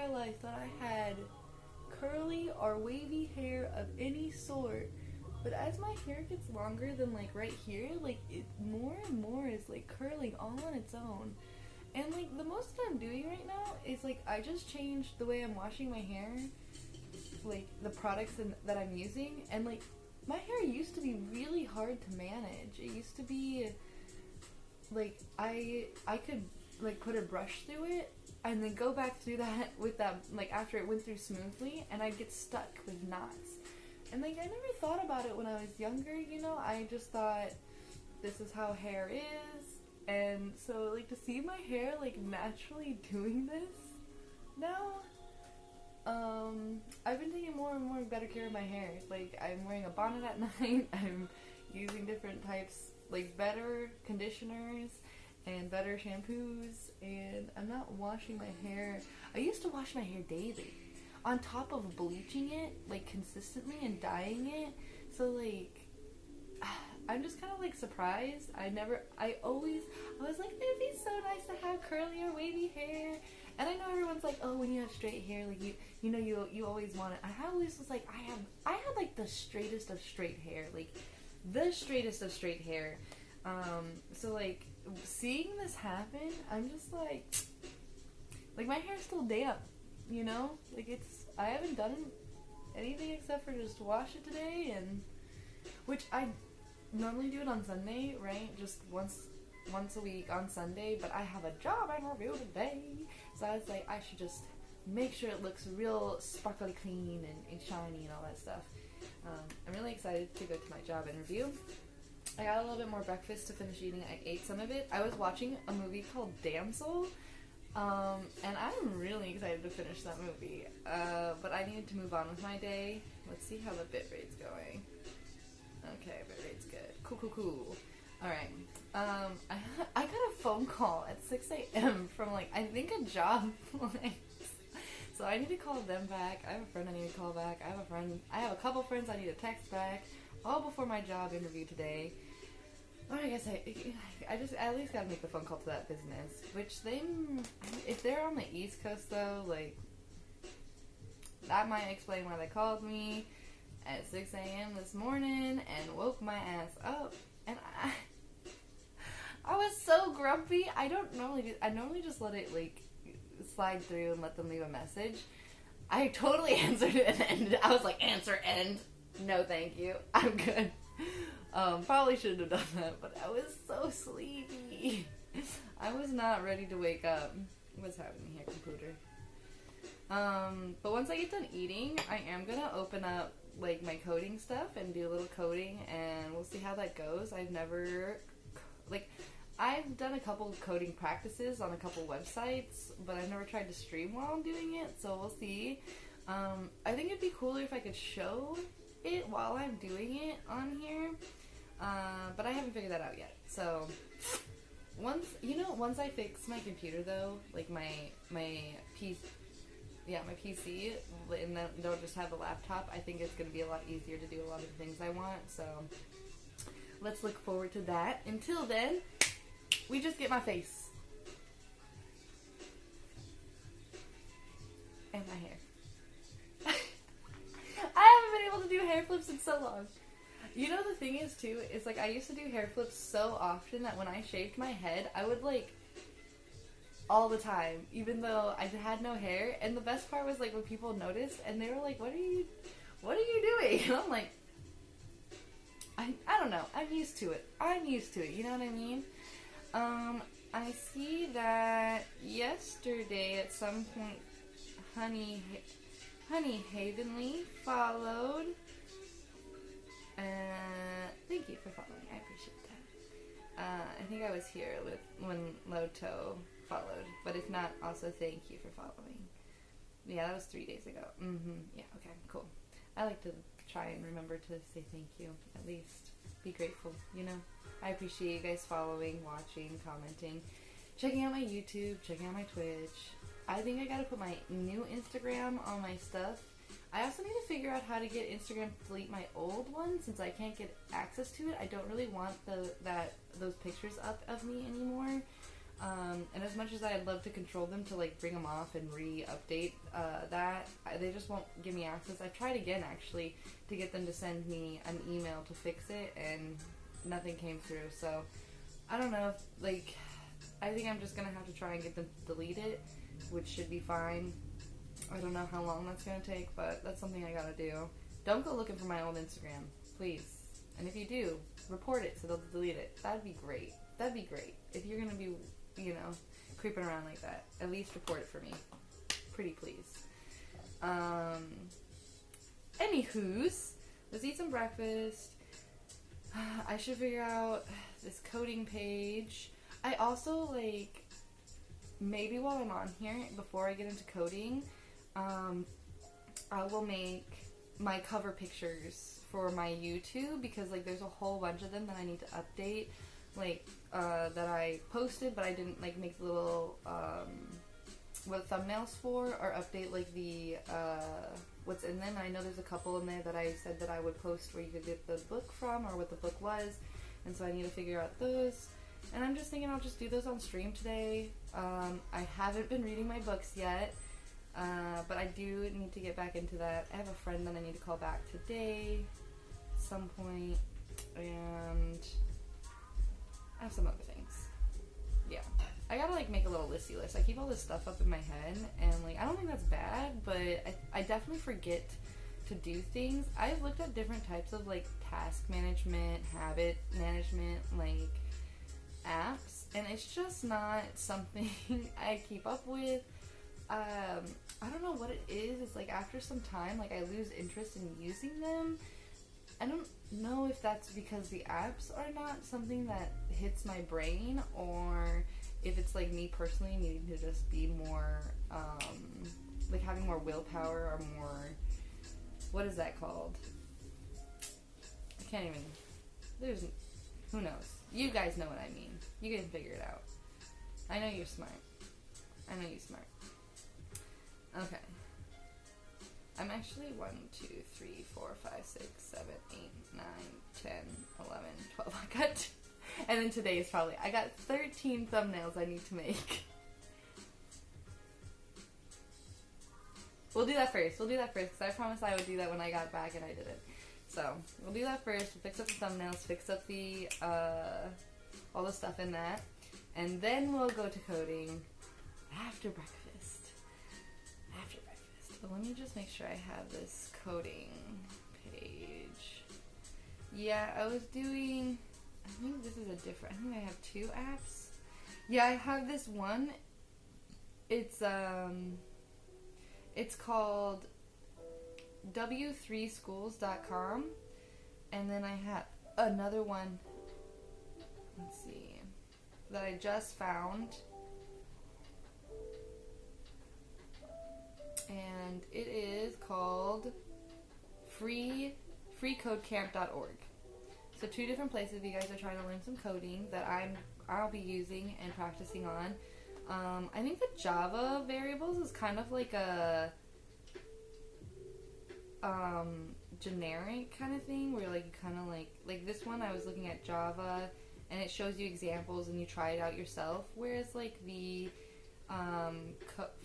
entire life that I had curly or wavy hair of any sort. But as my hair gets longer than like right here, like it more and more is like curling all on its own. And like the most that I'm doing right now is like I just changed the way I'm washing my hair, like the products that I'm using, and like my hair used to be really hard to manage. It used to be like I could like put a brush through it and then go back through that with that like after it went through smoothly, and I'd get stuck with knots. And like I never thought about it when I was younger, you know. I just thought this is how hair is. And so like to see my hair like naturally doing this now, I've been taking more and more better care of my hair. Like I'm wearing a bonnet at night. I'm using different types, like better conditioners and better shampoos, and I'm not washing my hair. I used to wash my hair daily on top of bleaching it like consistently and dyeing it. So like I'm just kind of like surprised. I was like, it'd be so nice to have curly or wavy hair. And I know everyone's like, oh, when you have straight hair, like you always want it. I always was like, I had like the straightest of straight hair, like the straightest of straight hair. So like seeing this happen, I'm just like my hair's still damp, you know? Like I haven't done anything except for just wash it today, and which I normally do it on Sunday, right? Just once a week on Sunday, but I have a job interview today, so I was like, I should just make sure it looks real sparkly clean and shiny and all that stuff. I'm really excited to go to my job interview. I got a little bit more breakfast to finish eating. I ate some of it. I was watching a movie called Damsel, and I'm really excited to finish that movie, but I needed to move on with my day. Let's see how the bit rate's going. Okay, bit rate's good. Cool. Alright. I got a phone call at 6 a.m. from, like, I think a job place. So I need to call them back. I have a friend I need to call back. I have a couple friends I need to text back. All before my job interview today. Or I guess I just at least gotta make the phone call to that business. Which if they're on the East Coast though, like, that might explain why they called me at 6 a.m. this morning and woke my ass up, and I was so grumpy. I normally just let it like slide through and let them leave a message. I totally answered it and ended. I was like, answer end. No, thank you. I'm good. Probably shouldn't have done that, but I was so sleepy. I was not ready to wake up. What's happening here, computer? But once I get done eating, I am gonna open up like my coding stuff and do a little coding, and we'll see how that goes. I've done a couple coding practices on a couple websites, but I've never tried to stream while I'm doing it, so we'll see. I think it'd be cooler if I could show it while I'm doing it on here, but I haven't figured that out yet. So once I fix my computer though, like my PC, my PC, and then they'll just have a laptop, I think it's going to be a lot easier to do a lot of the things I want, so let's look forward to that. Until then, we just get my face. And my hair. I haven't been able to do hair flips in so long. You know, the thing is, too, is, like, I used to do hair flips so often that when I shaved my head, I would, like, all the time, even though I had no hair. And the best part was, like, when people noticed, and they were like, what are you doing? And I'm like, I don't know. I'm used to it. You know what I mean? I see that yesterday at some point, Honey Havenly followed. Thank you for following. I appreciate that. I think I was here when Loto followed, but if not, also thank you for following. Yeah, that was 3 days ago. Yeah, okay, cool. I like to try and remember to say thank you, at least. Be grateful, you know? I appreciate you guys following, watching, commenting, checking out my YouTube, checking out my Twitch. I think I gotta put my new Instagram on my stuff. I also need to figure out how to get Instagram to delete my old one, since I can't get access to it. I don't really want those pictures up of me anymore. And as much as I'd love to control them to like bring them off and re-update they just won't give me access. I've tried again actually to get them to send me an email to fix it, and nothing came through. So I don't know. Like, I think I'm just gonna have to try and get them to delete it, which should be fine. I don't know how long that's gonna take, but that's something I gotta do. Don't go looking for my old Instagram, please. And if you do, report it so they'll delete it. That'd be great. That'd be great. If you're gonna be, you know, creeping around like that, at least report it for me. Pretty please. Anywho's, let's eat some breakfast. I should figure out this coding page. I also, like, maybe while I'm on here, before I get into coding, I will make my cover pictures for my YouTube, because, like, there's a whole bunch of them that I need to update, like, that I posted, but I didn't, like, make the little, what thumbnails for, or update, like, the, what's in them. I know there's a couple in there that I said that I would post where you could get the book from, or what the book was, and so I need to figure out those. And I'm just thinking I'll just do those on stream today. I haven't been reading my books yet, but I do need to get back into that. I have a friend that I need to call back today at some point, and I have some other things. Yeah. I gotta, like, make a little listy list. I keep all this stuff up in my head, and, like, I don't think that's bad, but I definitely forget to do things. I've looked at different types of, like, task management, habit management, like, apps, and it's just not something I keep up with. I don't know what it is. It's like after some time, like, I lose interest in using them. I don't know if that's because the apps are not something that hits my brain, or if it's like me personally needing to just be more, like, having more willpower, or more, what is that called? I can't even, who knows? You guys know what I mean. You can figure it out. I know you're smart. I know you're smart. Okay. I'm actually 1, 2, 3, 4, 5, 6, 7, 8, 9, 10, 11, 12. I got, and then today is probably, I got 13 thumbnails I need to make. We'll do that first, because I promised I would do that when I got back, and I didn't. So, we'll do that first. We'll fix up the thumbnails, fix up the, all the stuff in that, and then we'll go to coding after breakfast. But let me just make sure I have this coding page. Yeah, I was doing, I think this is a different, I think I have 2 apps. Yeah, I have this one. It's called w3schools.com, and then I have another one, let's see, that I just found, and it is called freecodecamp.org. So 2 different places if you guys are trying to learn some coding that I'll be using and practicing on. I think the Java variables is kind of like a generic kind of thing, where like you kind of like this one I was looking at Java, and it shows you examples and you try it out yourself, whereas like the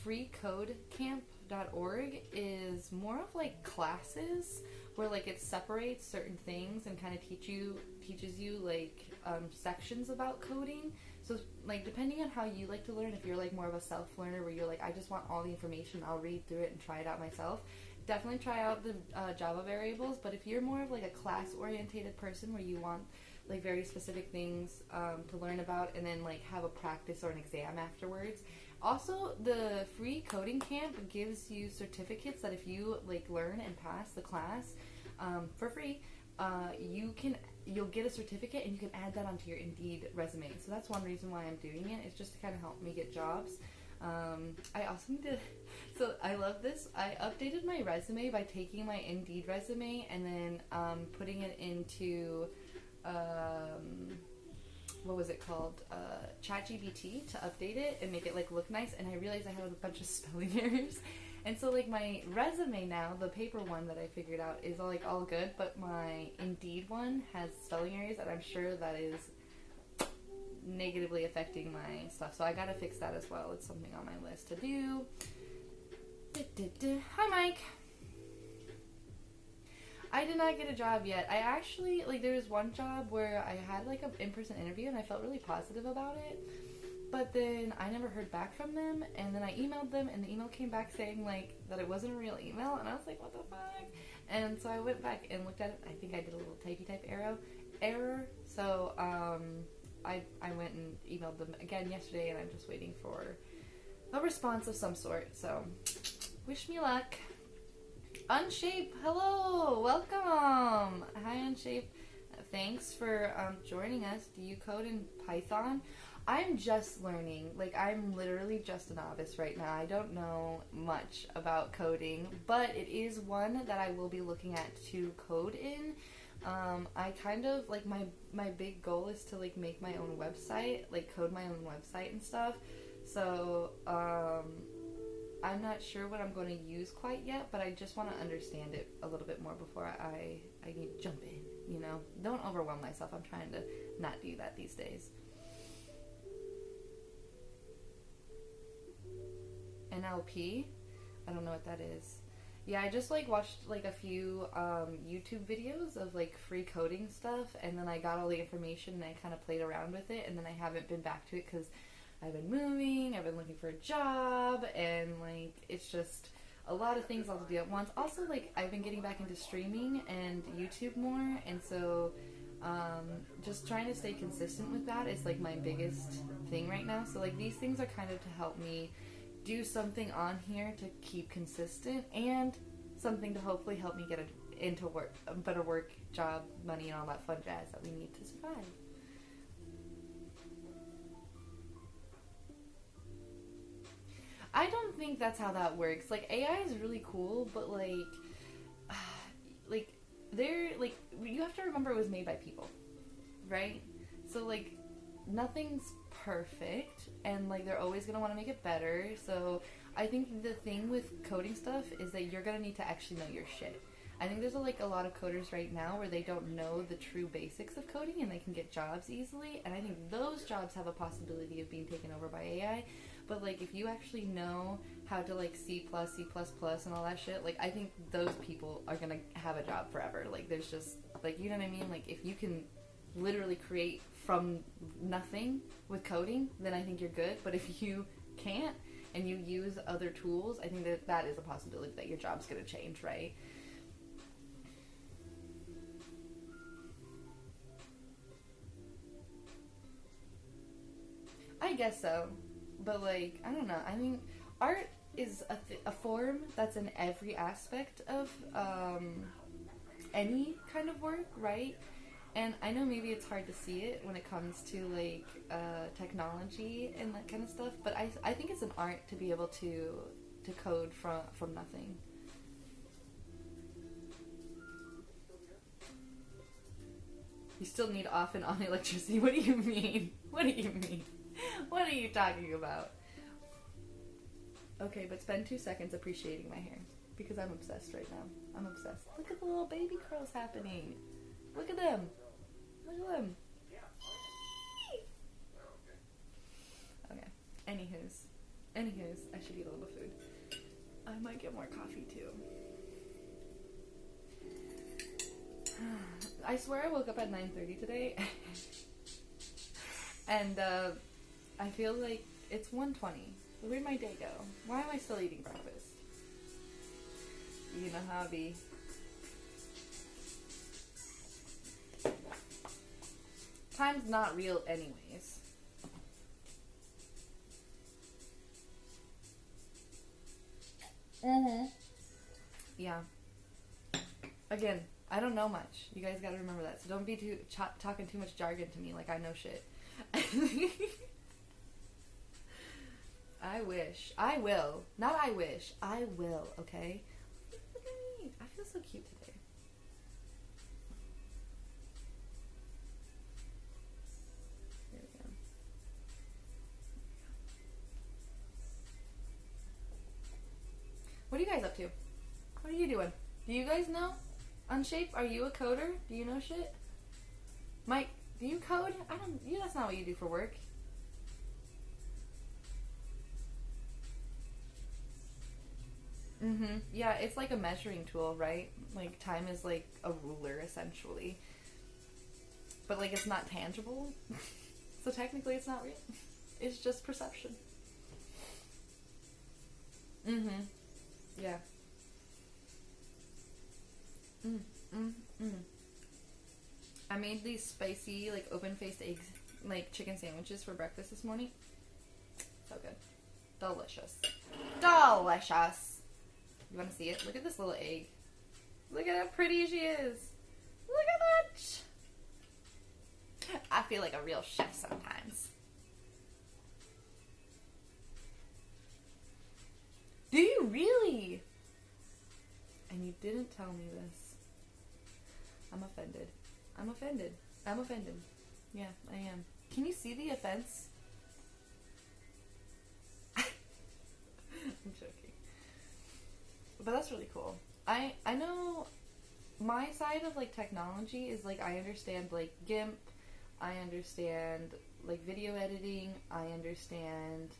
freecodecamp.org is more of like classes, where like it separates certain things and kind of teaches you like sections about coding. So like depending on how you like to learn, if you're like more of a self learner where you're like, I just want all the information, I'll read through it and try it out myself, definitely try out the Java variables. But if you're more of like a class orientated person where you want like very specific things to learn about and then like have a practice or an exam afterwards. Also, the free coding camp gives you certificates that if you like learn and pass the class for free, you'll get a certificate and you can add that onto your Indeed resume. So that's one reason why I'm doing it. It's just to kind of help me get jobs. I also need to, so I love this. I updated my resume by taking my Indeed resume and then putting it into what was it called? ChatGPT to update it and make it like look nice. And I realized I had a bunch of spelling errors. And so like my resume now, the paper one that I figured out is all good, but my Indeed one has spelling errors, and I'm sure that is negatively affecting my stuff. So I gotta fix that as well. It's something on my list to do. Hi, Mike. I did not get a job yet. I actually, like, there was one job where I had, like, an in-person interview and I felt really positive about it. But then I never heard back from them, and then I emailed them, and the email came back saying, like, that it wasn't a real email, and I was like, what the fuck? And so I went back and looked at it. I think I did a little type error. So I went and emailed them again yesterday, and I'm just waiting for a response of some sort. So wish me luck. Unshape, hello, welcome. Hi, Unshape. Thanks for joining us. Do you code in Python? I'm just learning. Like, I'm literally just a novice right now. I don't know much about coding, but it is one that I will be looking at to code in. I kind of, like, my big goal is to, like, make my own website, like, code my own website and stuff. So, I'm not sure what I'm going to use quite yet, but I just want to understand it a little bit more before I jump in, you know? Don't overwhelm myself. I'm trying to not do that these days. NLP? I don't know what that is. Yeah, I just, like, watched, like, a few YouTube videos of, like, free coding stuff, and then I got all the information and I kind of played around with it, and then I haven't been back to it because I've been moving, I've been looking for a job, and, like, it's just a lot of things all to do at once. Also, like, I've been getting back into streaming and YouTube more, and so just trying to stay consistent with that is, like, my biggest thing right now. So, like, these things are kind of to help me do something on here to keep consistent, and something to hopefully help me get into work, a better work, job, money, and all that fun jazz that we need to survive. I don't think that's how that works. Like, AI is really cool, but, like, you have to remember it was made by people, right? So, like, nothing's perfect, and, like, they're always going to want to make it better. So I think the thing with coding stuff is that you're going to need to actually know your shit. I think there's, like, a lot of coders right now where they don't know the true basics of coding, and they can get jobs easily, and I think those jobs have a possibility of being taken over by AI. But, like, if you actually know how to, like, C++, C++, and all that shit, like, I think those people are gonna have a job forever. Like, there's just, like, you know what I mean? Like, if you can literally create from nothing with coding, then I think you're good. But if you can't, and you use other tools, I think that that is a possibility that your job's gonna change, right? I guess so. But, like, I don't know. I mean, art is a form that's in every aspect of any kind of work, right? And I know maybe it's hard to see it when it comes to, like, technology and that kind of stuff, but I think it's an art to be able to code from nothing. You still need off and on electricity. What do you mean? What do you mean? What are you talking about? Okay, but spend 2 seconds appreciating my hair, because I'm obsessed right now. I'm obsessed. Look at the little baby curls happening. Look at them. Look at them. Okay. Anywho's, I should eat a little food. I might get more coffee too. I swear I woke up at 9:30 today, and I feel like it's 1:20. Where'd my day go? Why am I still eating breakfast? You know how it be. Time's not real anyways. Yeah. Again, I don't know much. You guys gotta remember that. So don't be talking too much jargon to me like I know shit. I wish. I will. Not I wish. I will, okay? Look at me. I feel so cute today. There we go. What are you guys up to? What are you doing? Do you guys know? Unshape, are you a coder? Do you know shit? Mike, Do you code? I don't. That's not what you do for work. Yeah, it's like a measuring tool, right? Like time is like a ruler essentially, but like it's not tangible, so technically it's not real. It's just perception. Yeah. Mm, mm, mm. I made these spicy, like open-faced eggs, like chicken sandwiches for breakfast this morning. So good. Delicious. Delicious. You want to see it? Look at this little egg. Look at how pretty she is. Look at that. I feel like a real chef sometimes. Do you really? And you didn't tell me this. I'm offended. I'm offended. I'm offended. Yeah, I am. Can you see the offense? I'm joking. But that's really cool. I know my side of like technology is like I understand like GIMP, I understand like video editing, I understand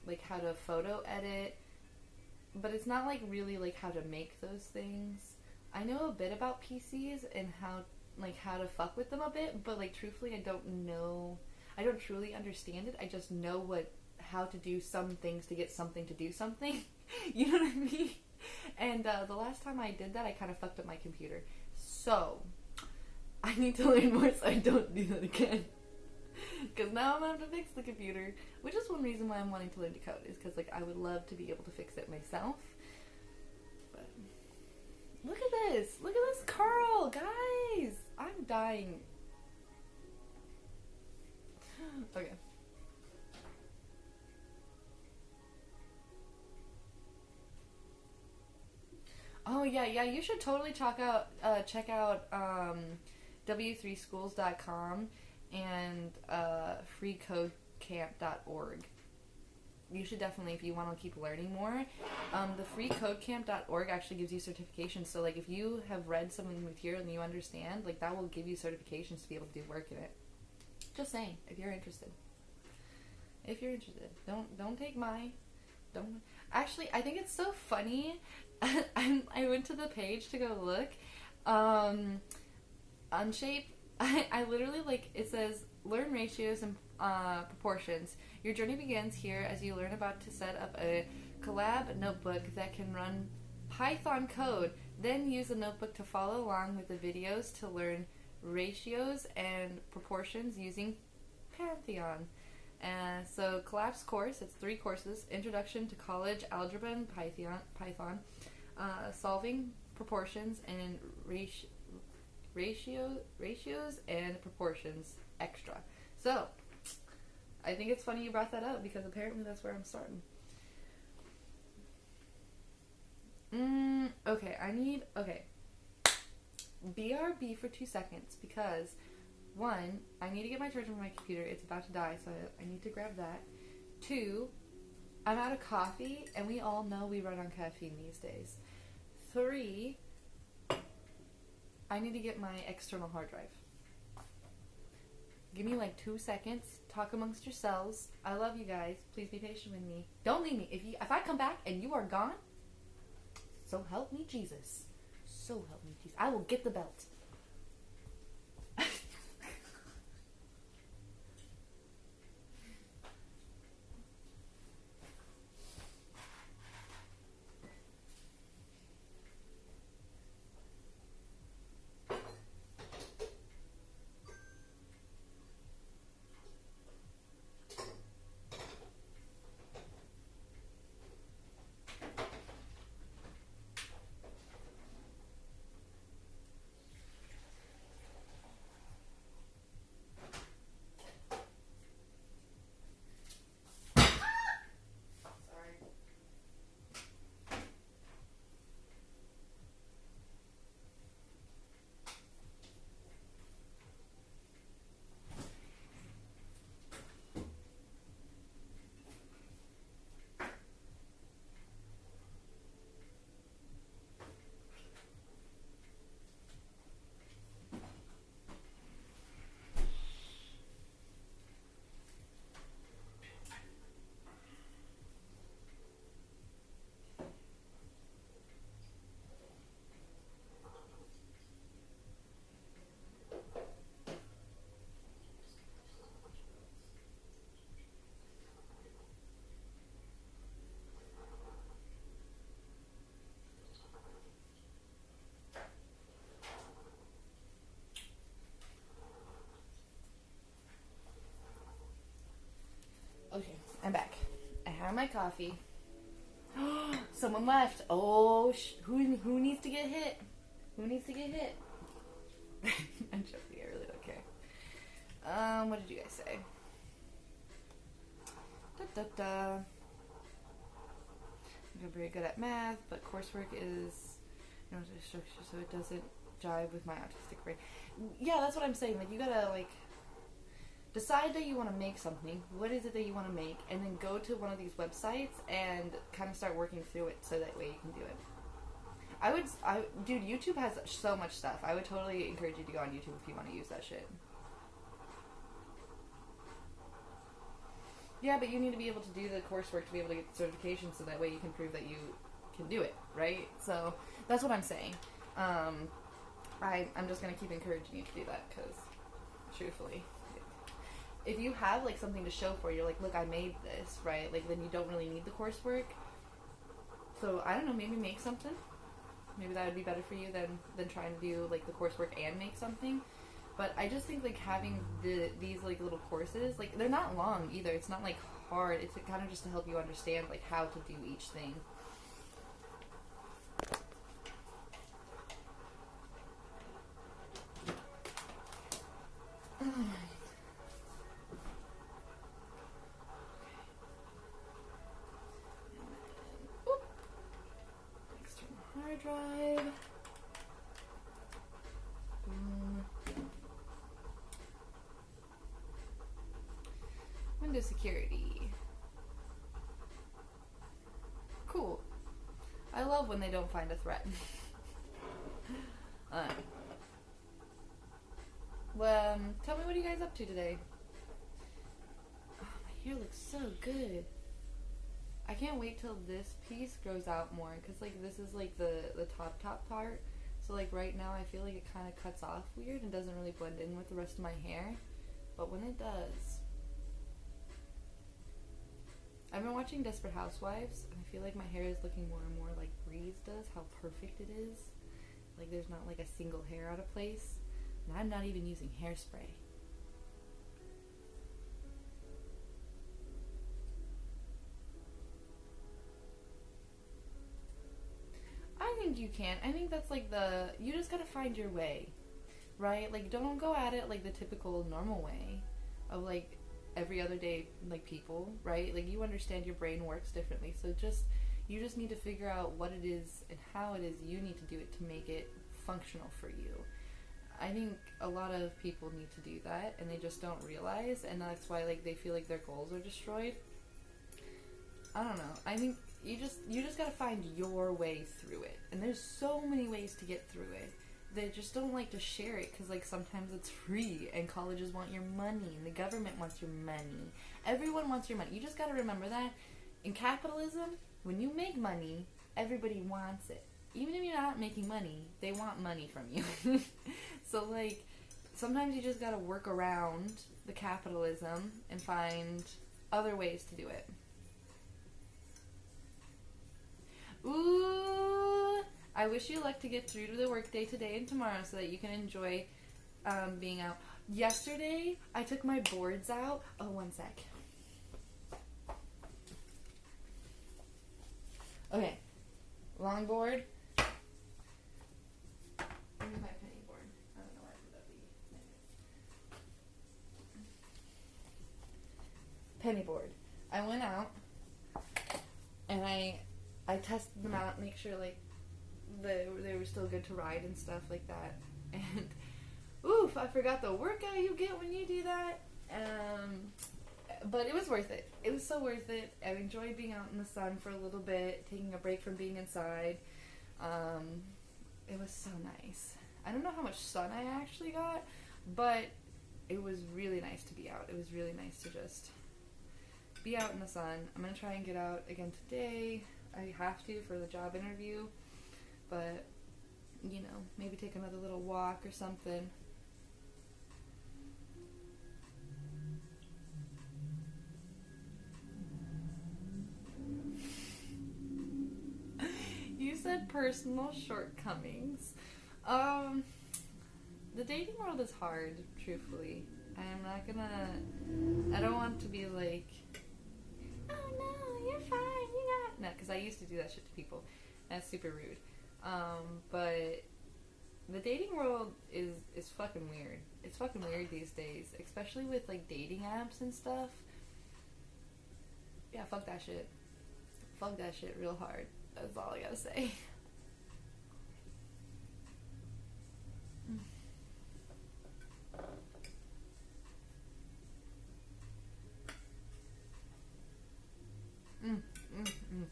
like how to photo edit, but it's not like really like how to make those things. I know a bit about PCs and how to fuck with them a bit, but like truthfully I don't truly understand it. I just know how to do some things to get something to do something. You know what I mean? And the last time I did that, I kind of fucked up my computer. So I need to learn more so I don't do that again. Because now I'm going to have to fix the computer, which is one reason why I'm wanting to learn to code, is because like I would love to be able to fix it myself. But look at this. Look at this curl, guys. I'm dying. Okay. Oh yeah, you should totally check out w3schools.com and freecodecamp.org. You should definitely, if you want to keep learning more, the freecodecamp.org actually gives you certifications. So like if you have read some of the material and you understand, like that will give you certifications to be able to do work in it. Just saying, if you're interested. If you're interested, don't take my, don't. Actually, I think it's so funny. I went to the page to go look. Unshape. I literally like it says learn ratios and proportions. Your journey begins here as you learn about to set up a collab notebook that can run Python code. Then use the notebook to follow along with the videos to learn ratios and proportions using Pantheon. So collapse course, it's 3 courses: Introduction to College Algebra and Python, Solving Proportions, and Ratios and Proportions Extra. So I think it's funny you brought that up because apparently that's where I'm starting. Okay. BRB for 2 seconds because 1, I need to get my charger for my computer. It's about to die, so I need to grab that. 2, I'm out of coffee, and we all know we run on caffeine these days. 3, I need to get my external hard drive. Give me like 2 seconds. Talk amongst yourselves. I love you guys. Please be patient with me. Don't leave me. If I come back and you are gone, so help me Jesus. So help me Jesus. I will get the belt. my coffee. Someone left. Oh, who needs to get hit? Who needs to get hit? I'm joking. I really don't care. What did you guys say? I'm very good at math, but coursework is, so it doesn't jive with my autistic brain. Yeah, that's what I'm saying. Like, you gotta, like, decide that you want to make something. What is it that you want to make? And then go to one of these websites and kind of start working through it so that way you can do it. Dude, YouTube has so much stuff. I would totally encourage you to go on YouTube if you want to use that shit. Yeah, but you need to be able to do the coursework to be able to get the certification so that way you can prove that you can do it, right? So that's what I'm saying. I'm just going to keep encouraging you to do that because, truthfully, if you have, like, something to show for, you're like, look, I made this, right? Like, then you don't really need the coursework. So, I don't know, maybe make something. Maybe that would be better for you than trying to do, like, the coursework and make something. But I just think, like, having these, like, little courses, like, they're not long either. It's not, like, hard. It's kind of just to help you understand, like, how to do each thing. External hard drive. Windows security. Cool. I love when they don't find a threat. Well, tell me, what are you guys up to today? Oh, my hair looks so good. I can't wait till this piece grows out more, because, like, this is, like, the top part. So, like, right now I feel like it kind of cuts off weird and doesn't really blend in with the rest of my hair. But when it does... I've been watching Desperate Housewives, and I feel like my hair is looking more and more like Breeze does, how perfect it is. Like, there's not, like, a single hair out of place. And I'm not even using hairspray. I think you can. I think that's, like, you just gotta find your way, right? Like, don't go at it like the typical normal way of, like, every other day, like, people, right? Like, you understand your brain works differently, so you just need to figure out what it is and how it is you need to do it to make it functional for you. I think a lot of people need to do that, and they just don't realize, and that's why, like, they feel like their goals are destroyed. I don't know. I think you just gotta find your way through it, and there's so many ways to get through it. They just don't like to share it because, like, sometimes it's free and colleges want your money and the government wants your money. Everyone wants your money. You just got to remember that in capitalism, when you make money, everybody wants it. Even if you're not making money, they want money from you. So, like, sometimes you just got to work around the capitalism and find other ways to do it. Ooh! I wish you luck to get through to the workday today and tomorrow so that you can enjoy being out. Yesterday, I took my boards out. Oh, one sec. Okay. Longboard. Where's my penny board? I don't know where I put that. Penny board. I went out and I tested them out, make sure, like, they were still good to ride and stuff like that. And oof, I forgot the workout you get when you do that. But it was worth it. It was so worth it. I enjoyed being out in the sun for a little bit, taking a break from being inside. It was so nice. I don't know how much sun I actually got, but it was really nice to be out. It was really nice to just be out in the sun. I'm going to try and get out again today. I have to for the job interview. But, you know, maybe take another little walk or something. You said personal shortcomings. The dating world is hard, truthfully. I don't want to be like, oh no, you're fine, you got no, because I used to do that shit to people. That's super rude. But the dating world is fucking weird. It's fucking weird these days, especially with like dating apps and stuff. Yeah, fuck that shit. Fuck that shit real hard. That's all I gotta say. Mm, mm, mm,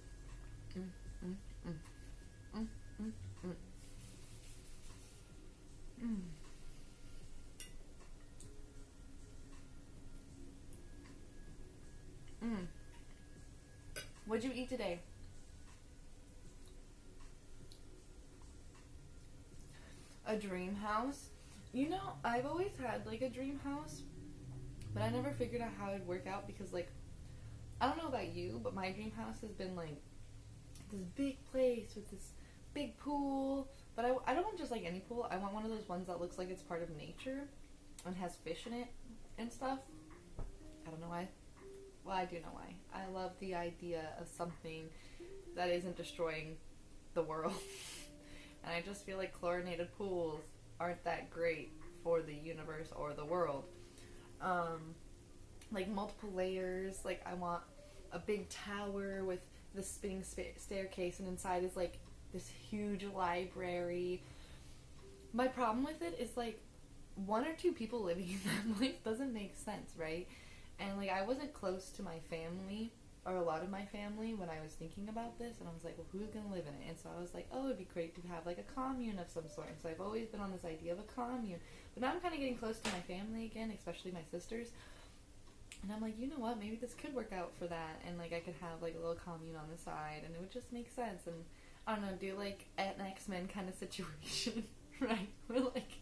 mm, mm, mm, mm, mm, mm, mm. Mm. What'd you eat today? A dream house? You know, I've always had like a dream house, but I never figured out how it'd work out because like, I don't know about you, but my dream house has been like this big place with this big pool. But I don't want just like any pool. I want one of those ones that looks like it's part of nature and has fish in it and stuff. I don't know why. Well, I do know why. I love the idea of something that isn't destroying the world. And I just feel like chlorinated pools aren't that great for the universe or the world. Like multiple layers. Like I want a big tower with the spinning staircase, and inside is like this huge library. My problem with it is like one or two people living in that place doesn't make sense, right? And like I wasn't close to my family or a lot of my family when I was thinking about this, and I was like, well, who's gonna live in it? And so I was like, oh, it'd be great to have like a commune of some sort. And so I've always been on this idea of a commune, but now I'm kind of getting close to my family again, especially my sisters. And I'm like, you know what? Maybe this could work out for that, and like I could have like a little commune on the side, and it would just make sense. And I don't know, do like an X-Men kind of situation, right? Where like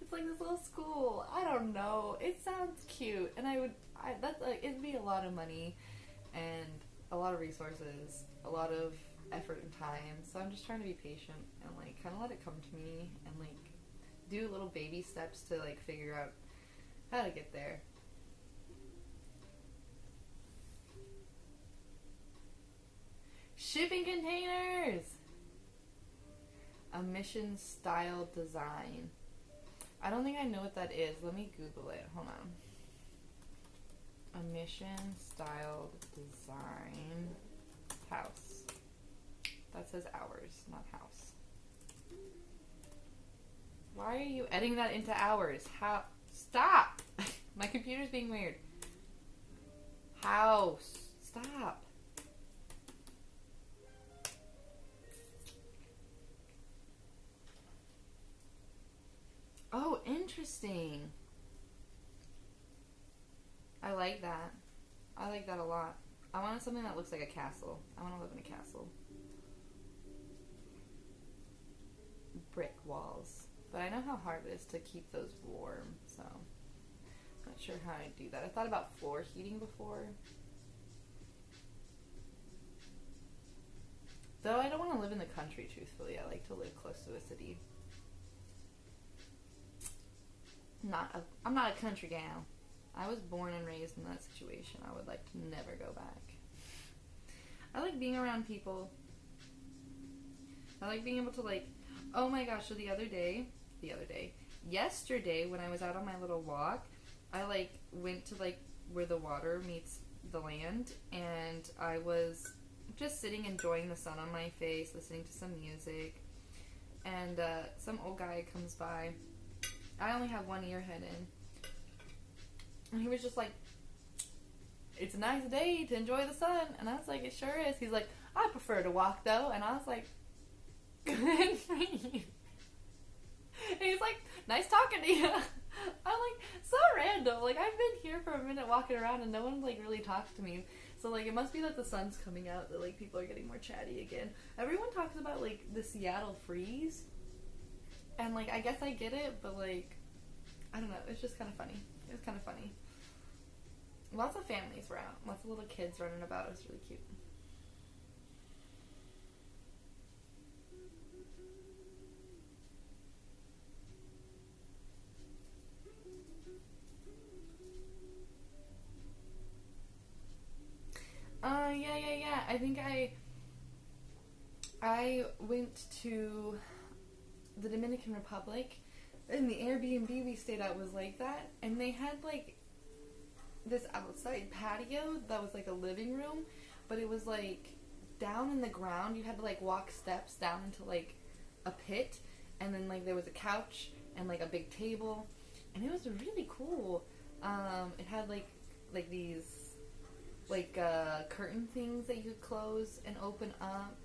it's like this little school. I don't know. It sounds cute, and that's like it'd be a lot of money and a lot of resources, a lot of effort and time. So I'm just trying to be patient and like kind of let it come to me and like do little baby steps to like figure out how to get there. Shipping containers! Emission style design. I don't think I know what that is. Let me Google it. Hold on. Emission style design house. That says hours, not house. Why are you editing that into hours? How? Stop! My computer's being weird. House. Stop. Oh, interesting. I like that. I like that a lot. I wanted something that looks like a castle. I want to live in a castle. Brick walls. But I know how hard it is to keep those warm, so I'm not sure how I'd do that. I thought about floor heating before. Though I don't want to live in the country, truthfully. I like to live close to a city. I'm not a country gal. I was born and raised in that situation. I would like to never go back. I like being around people. I like being able to like, oh my gosh, so yesterday when I was out on my little walk, I like went to like where the water meets the land, and I was just sitting enjoying the sun on my face, listening to some music, and some old guy comes by. I only have one ear head in. And he was just like, it's a nice day to enjoy the sun. And I was like, it sure is. He's like, I prefer to walk though. And I was like, good for you. And he's like, nice talking to you. I'm like, so random. Like, I've been here for a minute walking around and no one like really talks to me. So like, it must be that the sun's coming out that like people are getting more chatty again. Everyone talks about like the Seattle freeze. And, like, I guess I get it, but, like, I don't know. It's just kind of funny. It was kind of funny. Lots of families were out. Lots of little kids running about. It was really cute. I think I went to the Dominican Republic, and the Airbnb we stayed at was like that, and they had like this outside patio that was like a living room, but it was like down in the ground. You had to like walk steps down into like a pit, and then like there was a couch and like a big table, and it was really cool. It had like these like curtain things that you could close and open up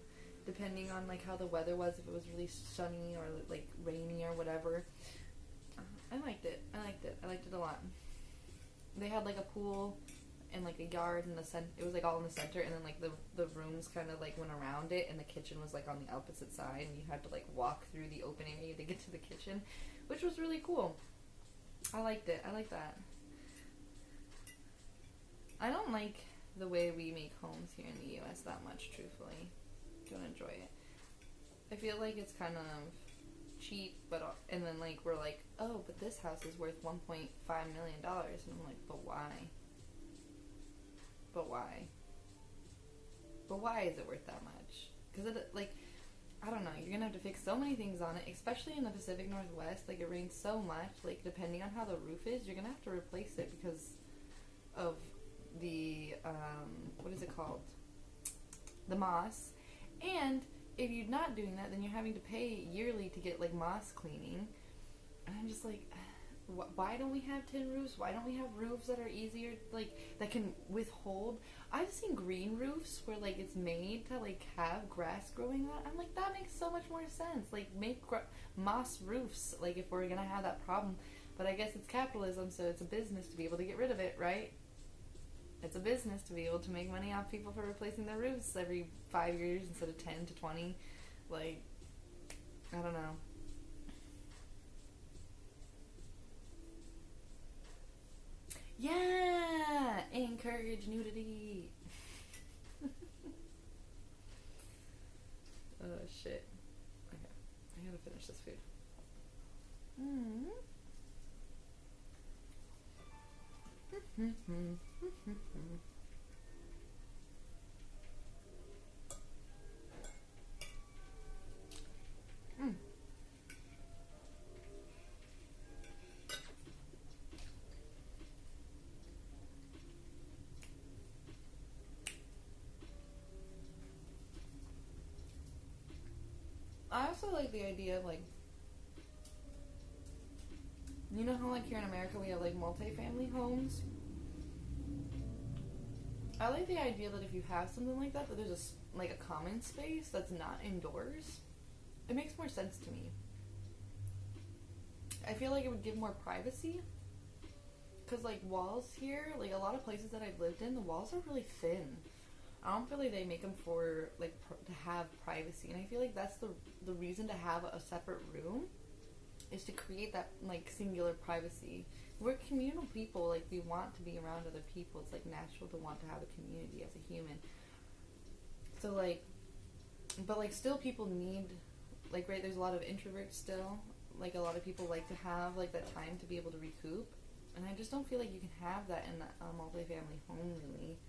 depending on like how the weather was, if it was really sunny or like rainy or whatever. I liked it a lot. They had like a pool and like a yard in the center. It was like all in the center, and then like the rooms kind of like went around it, and the kitchen was like on the opposite side, and you had to like walk through the open area to get to the kitchen, which was really cool. I liked it. I like that. I don't like the way we make homes here in the US that much, truthfully. Don't enjoy it. I feel like it's kind of cheap, and then like we're like, oh, but this house is worth $1.5 million, and I'm like, but why? But why is it worth that much? Because it, like, I don't know, you're gonna have to fix so many things on it, especially in the Pacific Northwest. Like, it rains so much, like, depending on how the roof is, you're gonna have to replace it because of the what is it called, the moss. And if you're not doing that, then you're having to pay yearly to get like moss cleaning. And I'm just like, why don't we have tin roofs? Why don't we have roofs that are easier, like that can withhold? I've seen green roofs where like it's made to like have grass growing on. I'm like, that makes so much more sense. Like, make moss roofs, like, if we're gonna have that problem. But I guess it's capitalism, so it's a business to be able to get rid of it, right? It's a business to be able to make money off people for replacing their roofs every 5 years instead of 10 to 20. Like, I don't know. Yeah! Encourage nudity! Oh, shit. Okay. I gotta finish this food. I also like the idea of, like, you know how, like, here in America we have, like, multi-family homes? I like the idea that if you have something like that, that there's like a common space that's not indoors. It makes more sense to me. I feel like it would give more privacy. Because, like, walls here, like, a lot of places that I've lived in, the walls are really thin. I don't feel like they make them for, like, to have privacy. And I feel like that's the reason to have a separate room, is to create that, like, singular privacy. We're communal people. Like, we want to be around other people. It's, like, natural to want to have a community as a human. So, like, but, like, still people need, like, right, there's a lot of introverts still. Like, a lot of people like to have, like, that time to be able to recoup. And I just don't feel like you can have that in a multi-family home, really.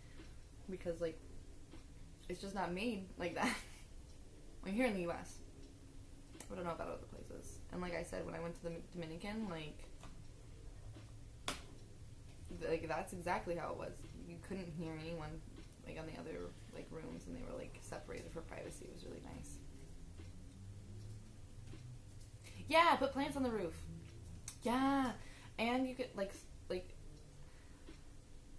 Because, like, it's just not made like that. Like, here in the U.S. I don't know about other places. And like I said, when I went to the Dominican, like, that's exactly how it was. You couldn't hear anyone, like, on the other, like, rooms, and they were, like, separated for privacy. It was really nice. Yeah, put plants on the roof. Yeah, and you could, like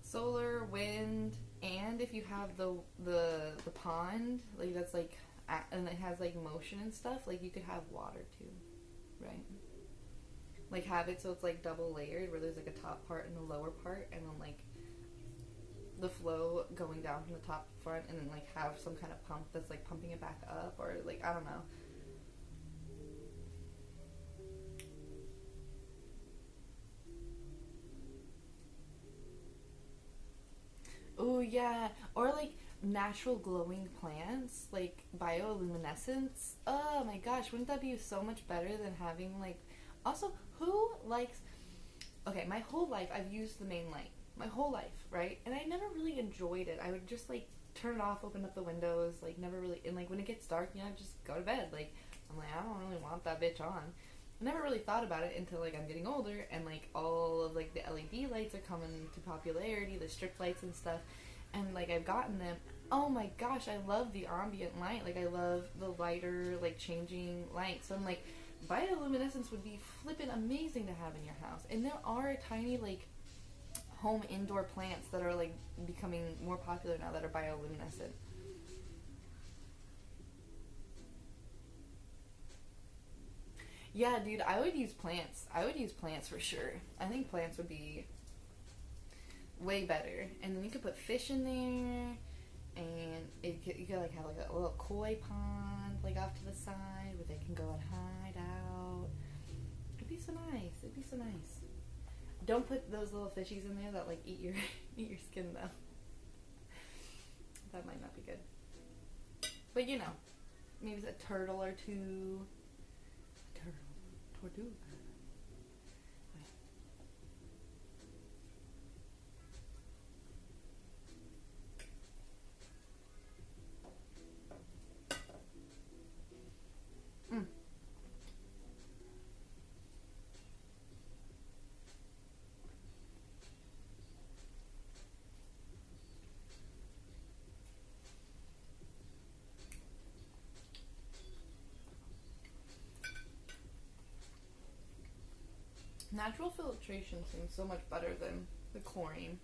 solar, wind, and if you have the pond, like, that's, like, and it has, like, motion and stuff, like, you could have water too, right? Like, have it so it's, like, double layered, where there's, like, a top part and a lower part, and then, like, the flow going down from the top front, and then, like, have some kind of pump that's, like, pumping it back up, or, like, I don't know. Oh, yeah. Or, like, natural glowing plants, like bioluminescence. Oh my gosh, wouldn't that be so much better than having, like... Also, who likes... Okay, my whole life I've used the main light. My whole life, right? And I never really enjoyed it. I would just, like, turn it off, open up the windows, like never really, and like when it gets dark, just go to bed. Like I'm like, I don't really want that bitch on. I never really thought about it until like I'm getting older and like all of like the LED lights are coming to popularity, the strip lights and stuff, and like I've gotten them. Oh my gosh, I love the ambient light. Like I love the lighter, like changing lights. So I'm like, bioluminescence would be flippin' amazing to have in your house. And there are tiny like home indoor plants that are like becoming more popular now that are bioluminescent. Yeah, dude, I would use plants. I would use plants for sure. I think plants would be way better. And then you could put fish in there, and you could like have like a little koi pond like off to the side where they can go and hide out. It'd be so nice. It'd be so nice. Don't put those little fishies in there that like eat your eat your skin though. That might not be good. But maybe it's a turtle or two. Turtle, tortuga. Natural filtration seems so much better than the chlorine.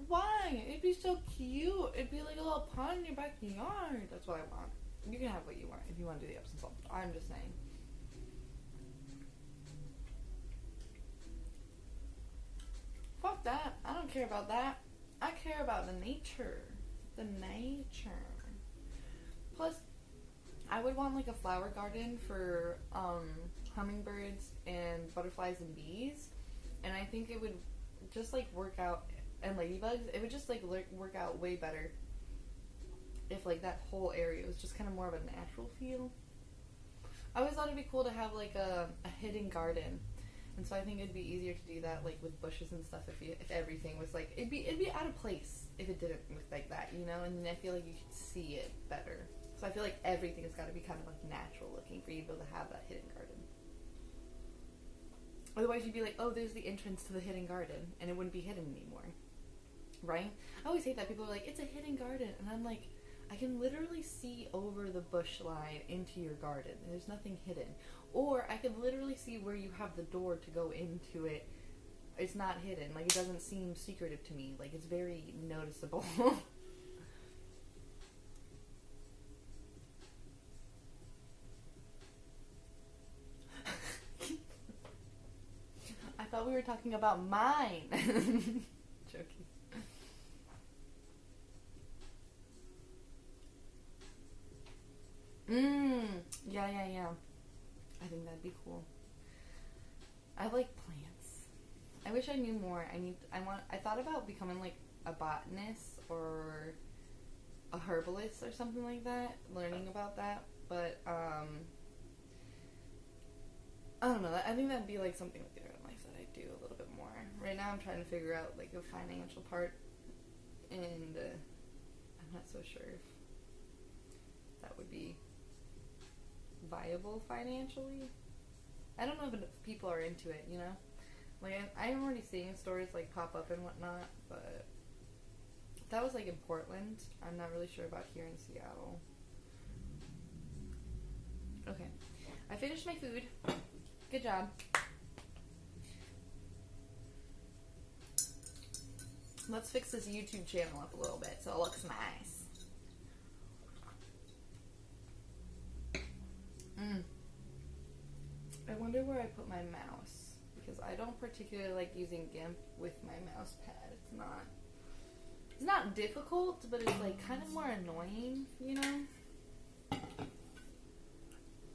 Why? It'd be so cute. It'd be like a little pond in your backyard. That's what I want. You can have what you want if you want to do the Epsom salt. I'm just saying. Fuck that. I don't care about that. I care about the nature. The nature. Plus, I would want like a flower garden for hummingbirds and butterflies and bees, and I think it would just like work out, and ladybugs. It would just like work out way better if like that whole area was just kind of more of a natural feel. I always thought it'd be cool to have like a hidden garden, and so I think it'd be easier to do that like with bushes and stuff if everything was like it'd be out of place if it didn't look like that, and then I feel like you could see it better. So I feel like everything has got to be kind of like natural looking for you to be able to have that hidden garden. Otherwise you'd be like, oh, there's the entrance to the hidden garden, and it wouldn't be hidden anymore. Right? I always hate that. People are like, it's a hidden garden. And I'm like, I can literally see over the bush line into your garden. And there's nothing hidden. Or I could literally see where you have the door to go into it. It's not hidden. Like, it doesn't seem secretive to me. Like, it's very noticeable. I thought we were talking about mine. Joking. Yeah. I think that'd be cool. I like plants. I wish I knew more. I thought about becoming like a botanist or a herbalist or something like that, learning about that, but I don't know. I think that'd be like something with your own life that I do a little bit more. Right now I'm trying to figure out like the financial part, and I'm not so sure if that would be viable financially. I don't know if people are into it, Like, I'm already seeing stories like pop up and whatnot, but that was like in Portland. I'm not really sure about here in Seattle. Okay. I finished my food. Good job. Let's fix this YouTube channel up a little bit so it looks nice. I wonder where I put my mouse, because I don't particularly like using GIMP with my mouse pad. It's not difficult, but it's like kind of more annoying,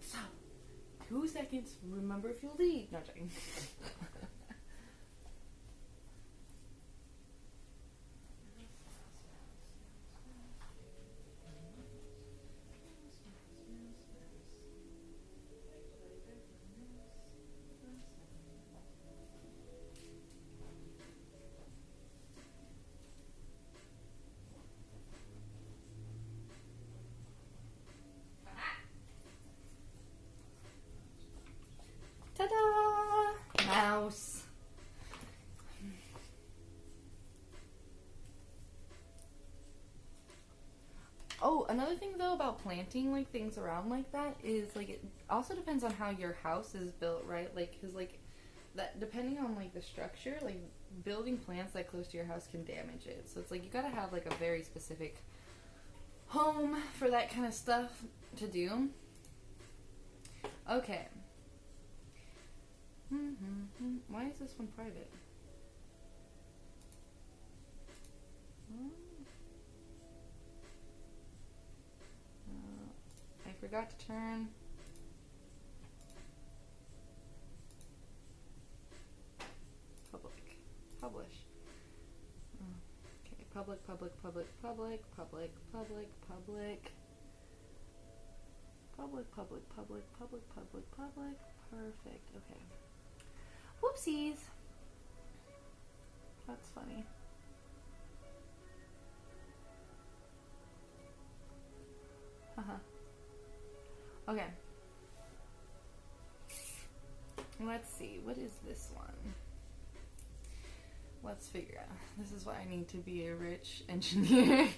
So, 2 seconds, remember if you'll leave. No, I'm joking. house. Oh, another thing though about planting like things around like that is like it also depends on how your house is built, right? Like, cause like that depending on like the structure, like building plants that close to your house can damage it. So it's like you gotta have like a very specific home for that kind of stuff to do. Okay. Why is this one private? I forgot to turn. Publish. Okay, public. Perfect. Okay. Whoopsies. That's funny. Okay. Let's see. What is this one? Let's figure out. This is why I need to be a rich engineer.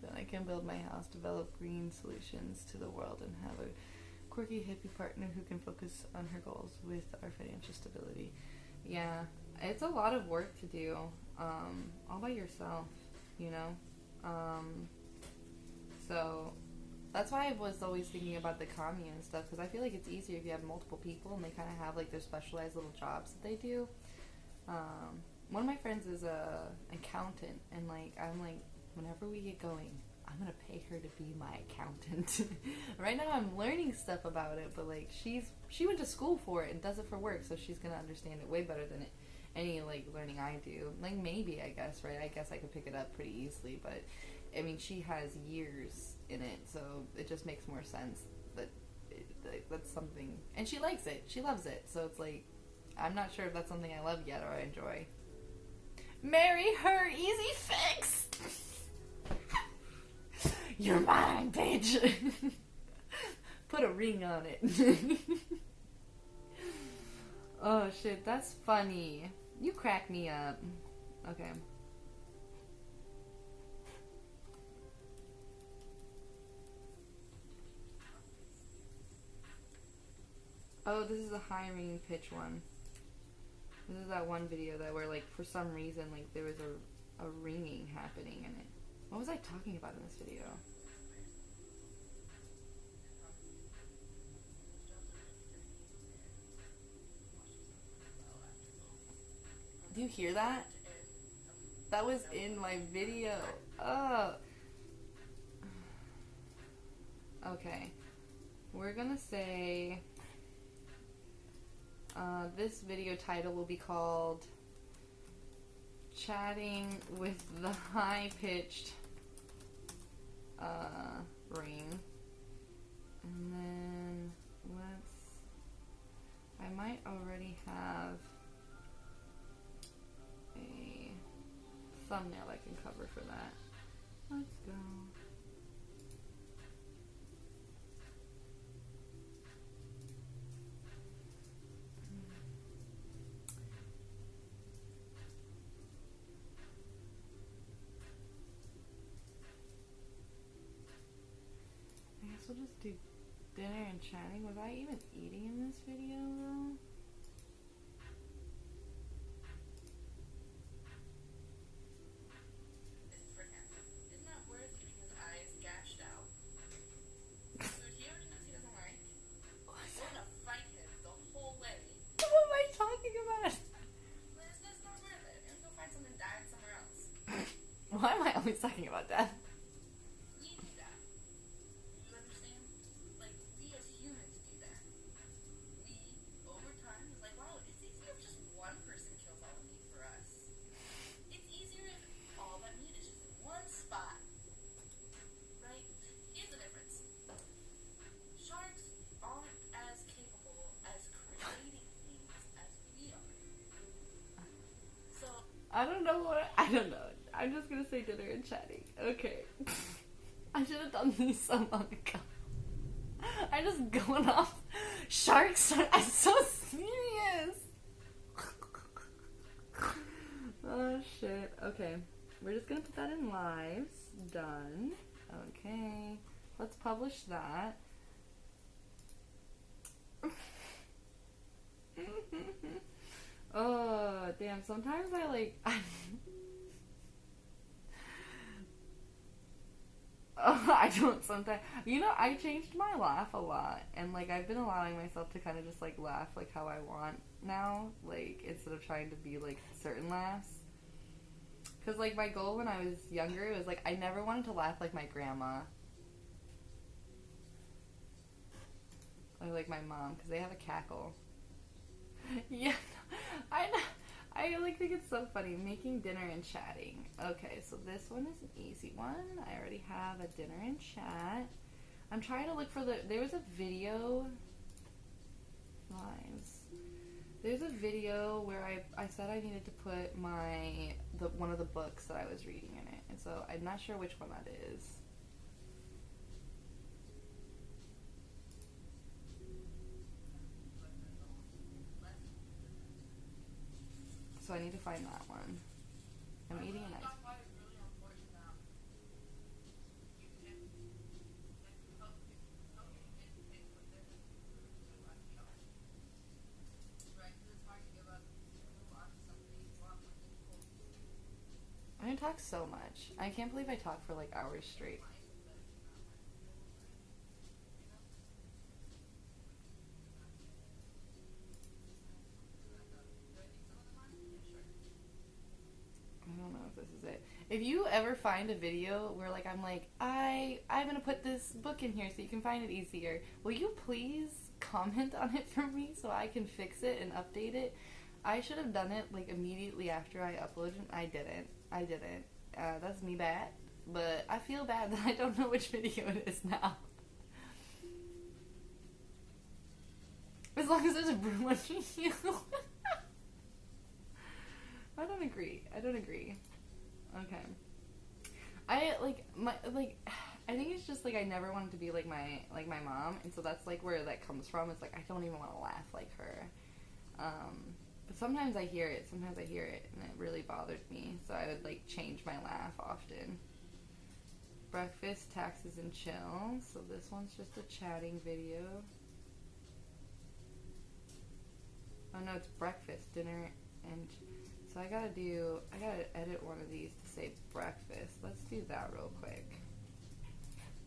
Then I can build my house, develop green solutions to the world, and have a quirky hippie partner who can focus on her goals with our financial stability. Yeah, it's a lot of work to do, all by yourself, you know? So that's why I was always thinking about the cameos and stuff, because I feel like it's easier if you have multiple people and they kind of have like their specialized little jobs that they do. One of my friends is a accountant, and like I'm like, whenever we get going, I'm gonna pay her to be my accountant. Right now I'm learning stuff about it, but like she went to school for it and does it for work, so she's gonna understand it way better than any like learning I do. Like maybe, I guess, right? I guess I could pick it up pretty easily, but I mean she has years in it, so it just makes more sense that that's something, and she likes it. She loves it, so it's like I'm not sure if that's something I love yet or I enjoy. Marry her, easy fix. You're mine, bitch. Put a ring on it. Oh shit, that's funny. You crack me up. Okay. Oh, this is a high ringing pitch one. This is that one video that where like for some reason like there was a ringing happening in it. What was I talking about in this video? Do you hear that? That was in my video. Oh. Okay. We're gonna say this video title will be called Chatting with the High-Pitched Ring. And then I might already have a thumbnail I can cover for that. Let's go. We'll just do dinner and chatting. Was I even eating in this video though? For him. Isn't that worth getting his eyes gashed out? So he already knows he doesn't like. We're gonna fight him the whole way. What am I talking about? That's not worth it. And go find someone dying somewhere else. Why am I always talking about that? I don't know. I'm just gonna say dinner and chatting. Okay. I should have done these so long ago. I'm just going off. Sharks are so serious. Oh shit. Okay. We're just gonna put that in lives. Done. Okay. Let's publish that. Oh, damn. Sometimes I like. Oh, I don't sometimes. You know, I changed my laugh a lot. And, like, I've been allowing myself to kind of just, like, laugh, like, how I want now. Like, instead of trying to be, like, certain laughs. Because, like, my goal when I was younger, it was, like, I never wanted to laugh like my grandma. Or, like, my mom, because they have a cackle. Yeah, I know. I like think it's so funny. Making dinner and chatting. Okay, so this one is an easy one. I already have a dinner and chat. I'm trying to look for there was a video lives. There's a video where I said I needed to put one of the books that I was reading in it. And so I'm not sure which one that is. So I need to find that one. I'm eating an ice. I talk so much. I can't believe I talk for like hours straight. I don't know if this is it. If you ever find a video where like I'm gonna put this book in here so you can find it easier, will you please comment on it for me so I can fix it and update it? I should have done it like immediately after I uploaded. I didn't. That's me bad. But I feel bad that I don't know which video it is now. As long as there's a broom under you. I don't agree. Okay. I think it's just like I never wanted to be like my mom, and so that's like where that comes from. It's like I don't even want to laugh like her. But sometimes I hear it, and it really bothered me. So I would like change my laugh often. Breakfast, taxes, and chill. So this one's just a chatting video. Oh no, it's breakfast, dinner, and so I gotta edit one of these to say breakfast. Let's do that real quick.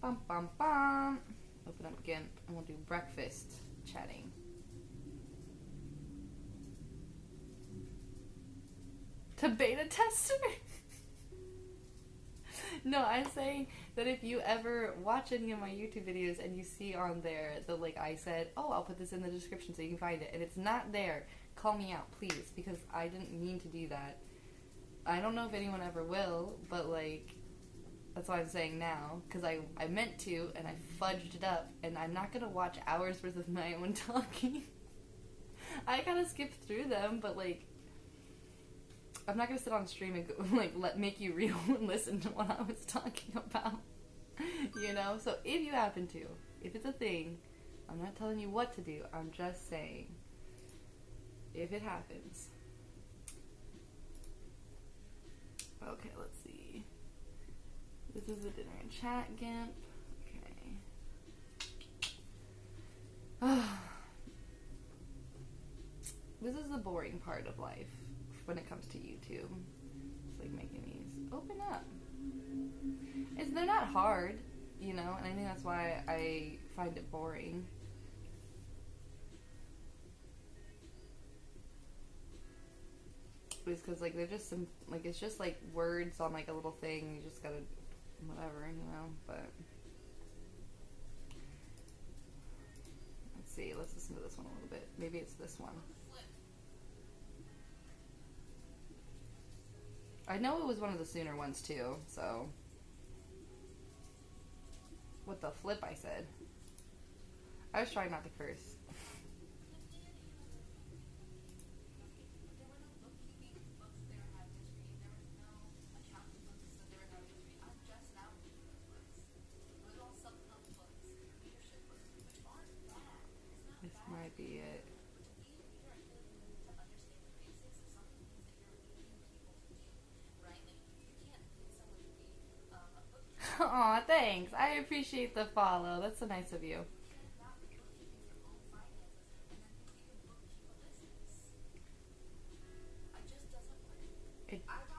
Bum bum bum. Open up GIMP and we'll do breakfast chatting. To beta tester? No, I'm saying that if you ever watch any of my YouTube videos and you see on there the like I said, oh, I'll put this in the description so you can find it, and it's not there, call me out, please, because I didn't mean to do that. I don't know if anyone ever will, but like, that's what I'm saying now, because I meant to, and I fudged it up, and I'm not going to watch hours worth of my own talking. I gotta skip through them, but like, I'm not gonna sit on stream and go, like make you real and listen to what I was talking about, you know. So if you happen to, if it's a thing, I'm not telling you what to do. I'm just saying, if it happens. Okay, let's see. This is the dinner and chat GIMP. Okay. This is the boring part of life when it comes to YouTube. It's like making these open up. They're not hard, you know, and I think that's why I find it boring. It's because like they're just some like it's just like words on like a little thing. You just gotta whatever, you know. But let's see. Let's listen to this one a little bit. Maybe it's this one. I know it was one of the sooner ones too, so. What the flip, I said. I was trying not to curse. This might be it. thanks. I appreciate the follow. That's so nice of you.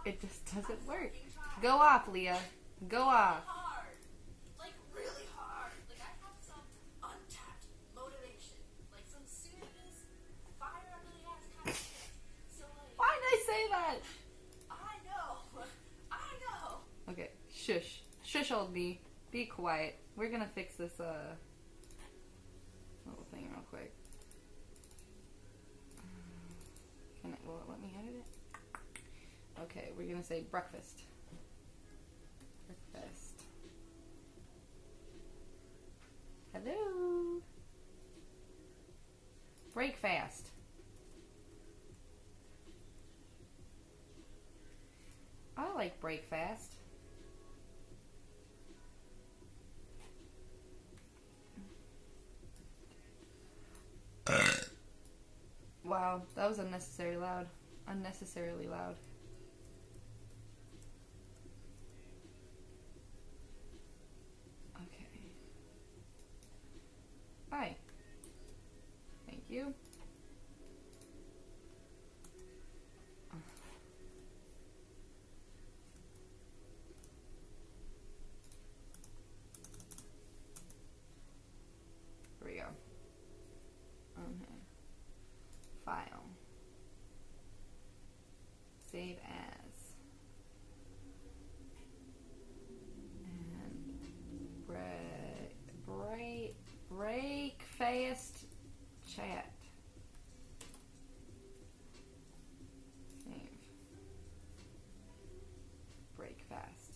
It just doesn't work. Go off, Leah. Go off. Hard. Like, really hard. Like, I have some untapped motivation. Like, some serious fire under the ass kind of shit. So, like... Why did I say that? I know. I know. Okay, shush. Shush, old me. Be quiet. We're gonna fix this, little thing real quick. Will it let me edit it? Okay, we're gonna say breakfast. Breakfast. Hello. Break fast. I like break fast. Wow, that was unnecessarily loud. Unnecessarily loud. Okay. Hi. Thank you. Here we go. Okay. File. Save as. And break fast chat. Save. Break fast.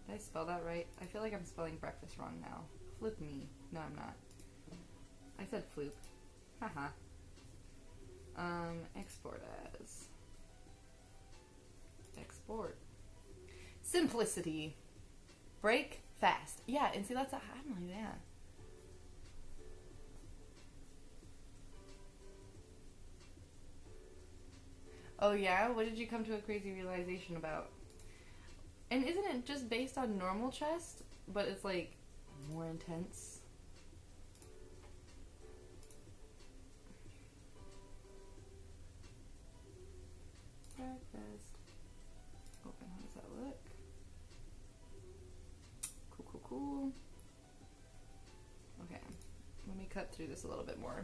Did I spell that right? I feel like I'm spelling breakfast wrong now. Flip me. No, I'm not. I said floop. Haha. Export as. Export. Simplicity. Break fast. Yeah, and see that's a I'm like that. Oh yeah? What did you come to a crazy realization about? And isn't it just based on normal chest, but it's like more intense? Breakfast. Open. How does that look? Cool. Okay. Let me cut through this a little bit more.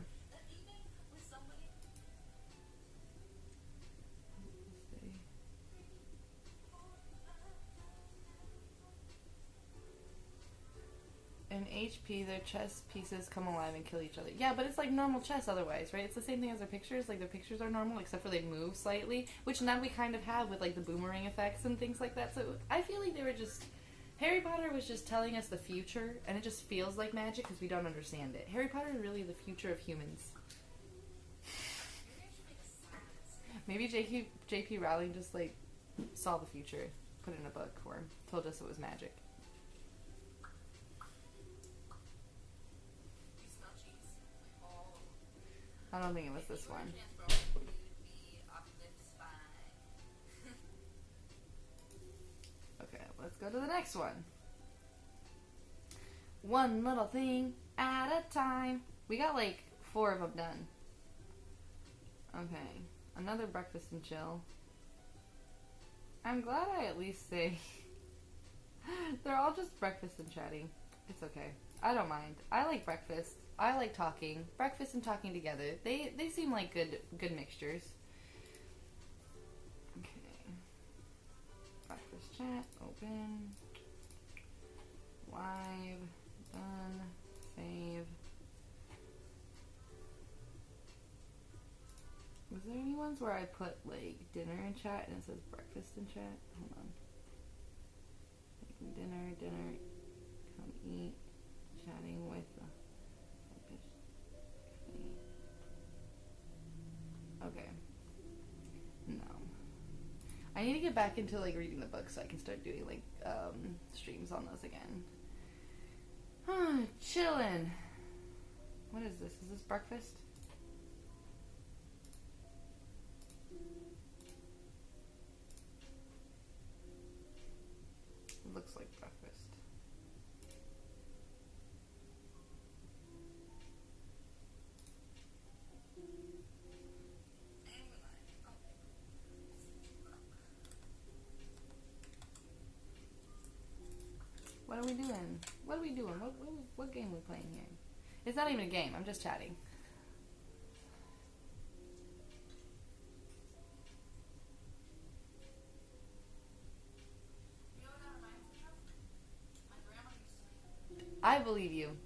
In HP, their chest pieces come alive and kill each other. Yeah, but it's like normal chess otherwise, right? It's the same thing as their pictures. Like, their pictures are normal, except for they move slightly, which now we kind of have with, like, the boomerang effects and things like that. So I feel like they were just... Harry Potter was just telling us the future, and it just feels like magic because we don't understand it. Harry Potter is really the future of humans. Maybe J.P. Rowling just, like, saw the future, put it in a book, or told us it was magic. I don't think it was this one. Okay, let's go to the next one. One little thing at a time. We got like 4 of them done. Okay, another breakfast and chill. I'm glad I at least say they're all just breakfast and chatting. It's okay. I don't mind. I like breakfast. I like talking. Breakfast and talking together. They seem like good mixtures. Okay. Breakfast chat. Open. Live. Done. Save. Was there any ones where I put like dinner in chat and it says breakfast in chat? Hold on. Like, dinner. Come eat. Chatting with the... Okay. No. I need to get back into like reading the books so I can start doing like streams on those again. Chillin'. What is this? Is this breakfast? It looks like breakfast. What are we doing? What game are we playing here? It's not even a game. I'm just chatting. You know what that reminds me of? My grandma used to make. I believe you.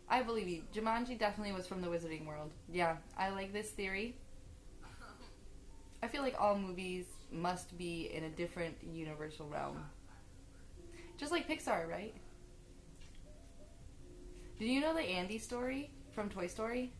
I believe you. Jumanji definitely was from the Wizarding World. Yeah, I like this theory. I feel like all movies must be in a different universal realm. Just like Pixar, right? Did you know the Andy story from Toy Story?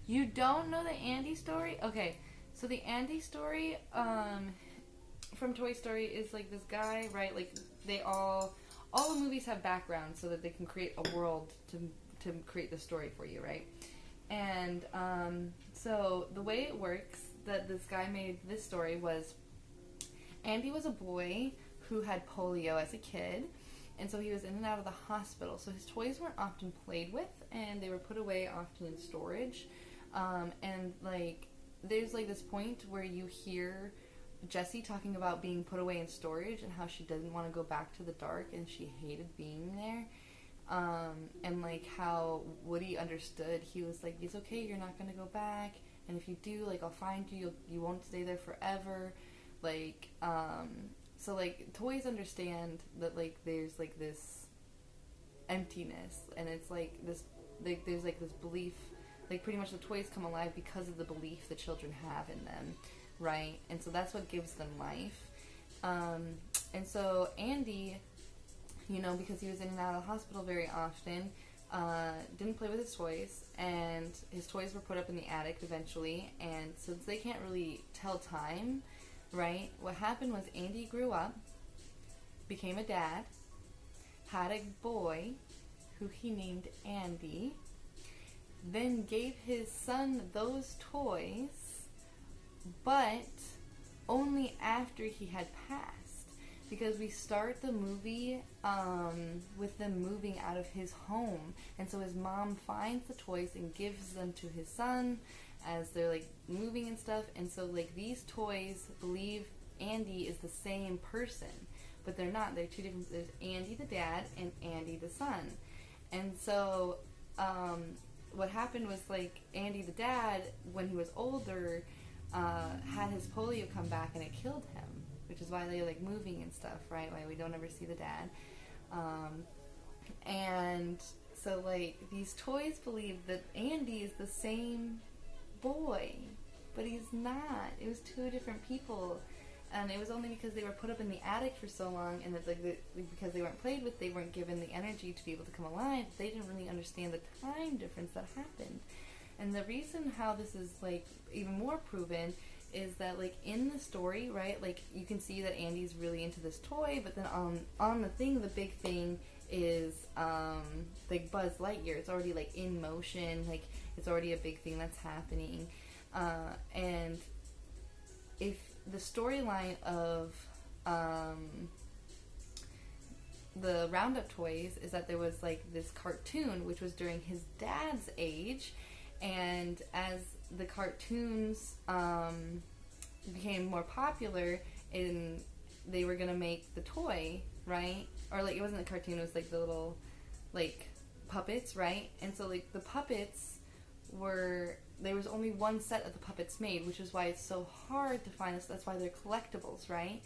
You don't know the Andy story? Okay, so the Andy story from Toy Story is like this guy, right? Like they all the movies have backgrounds so that they can create a world to create the story for you, right? And so the way it works that this guy made this story was Andy was a boy who had polio as a kid, and so he was in and out of the hospital. So his toys weren't often played with, and they were put away often in storage. And like there's like this point where you hear Jessie talking about being put away in storage and how she doesn't want to go back to the dark and she hated being there. And like how Woody understood. He was like, it's okay, you're not going to go back, and if you do, like, I'll find you, you won't stay there forever. Like, so like toys understand that like there's like this emptiness, and it's like this, like there's like this belief, like pretty much the toys come alive because of the belief the children have in them, right? And so that's what gives them life. And so Andy, you know, because he was in and out of the hospital very often, didn't play with his toys, and his toys were put up in the attic eventually, and since they can't really tell time, right, what happened was Andy grew up, became a dad, had a boy who he named Andy, then gave his son those toys, but only after he had passed. Because we start the movie with them moving out of his home. And so his mom finds the toys and gives them to his son as they're like moving and stuff. And so like these toys believe Andy is the same person. But they're not. They're two different. There's Andy the dad and Andy the son. And so what happened was like Andy the dad, when he was older, had his polio come back and it killed him. Which is why they're like moving and stuff, right? Why we don't ever see the dad. And so like these toys believe that Andy is the same boy, but he's not. It was two different people, and it was only because they were put up in the attic for so long, and that like because they weren't played with, they weren't given the energy to be able to come alive. They didn't really understand the time difference that happened. And the reason how this is like even more proven is that like in the story, right, like you can see that Andy's really into this toy, but then on the thing, the big thing is like Buzz Lightyear. It's already like in motion, like it's already a big thing that's happening. And if the storyline of the Roundup toys is that there was like this cartoon which was during his dad's age, and as the cartoons became more popular, and they were gonna make the toy, right? Or like it wasn't a cartoon; it was like the little like puppets, right? And so like the puppets there was only one set of the puppets made, which is why it's so hard to find. That's why they're collectibles, right?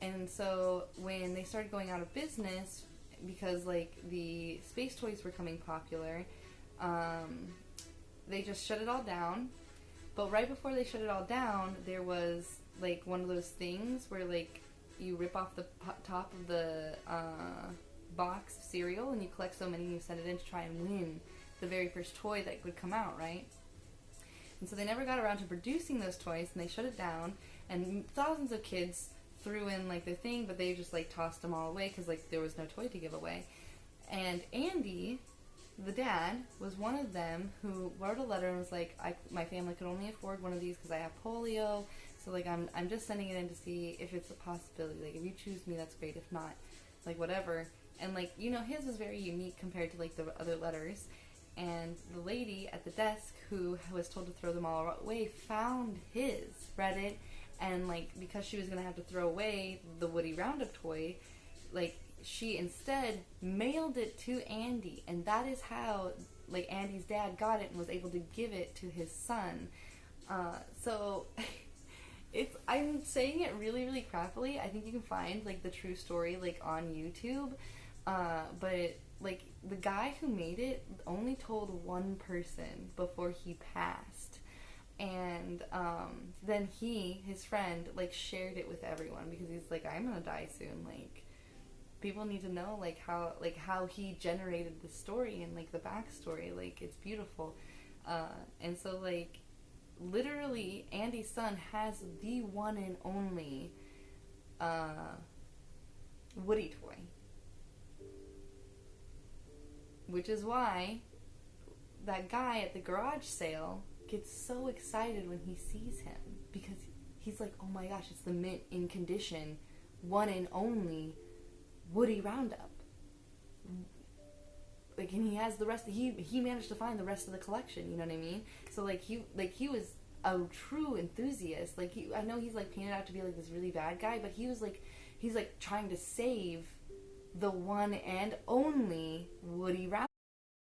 And so when they started going out of business because like the space toys were coming popular, they just shut it all down. But right before they shut it all down, there was like one of those things where like you rip off the top of the box of cereal and you collect so many and you send it in to try and win the very first toy that would come out, right? And so they never got around to producing those toys, and they shut it down, and thousands of kids threw in like their thing, but they just like tossed them all away because like there was no toy to give away. And Andy, the dad, was one of them who wrote a letter and was like, my family could only afford one of these because I have polio, so like I'm just sending it in to see if it's a possibility. Like if you choose me, that's great. If not, like whatever. And like, you know, his was very unique compared to like the other letters. And the lady at the desk who was told to throw them all away found his, read it, and like, because she was gonna have to throw away the Woody Roundup toy, like, she instead mailed it to Andy, and that is how like Andy's dad got it and was able to give it to his son. So I'm saying it really, really crappily. I think you can find like the true story like on YouTube, but like the guy who made it only told one person before he passed, and then his friend like shared it with everyone because he's like, I'm gonna die soon, like people need to know like how he generated the story and like the backstory, like it's beautiful. And so like literally Andy's son has the one and only Woody toy, which is why that guy at the garage sale gets so excited when he sees him, because he's like, oh my gosh, it's the mint in condition one and only Woody Roundup. Like, and he has the rest. He managed to find the rest of the collection. You know what I mean? So like he was a true enthusiast. Like I know he's like painted out to be like this really bad guy, but he's like trying to save the one and only Woody Roundup.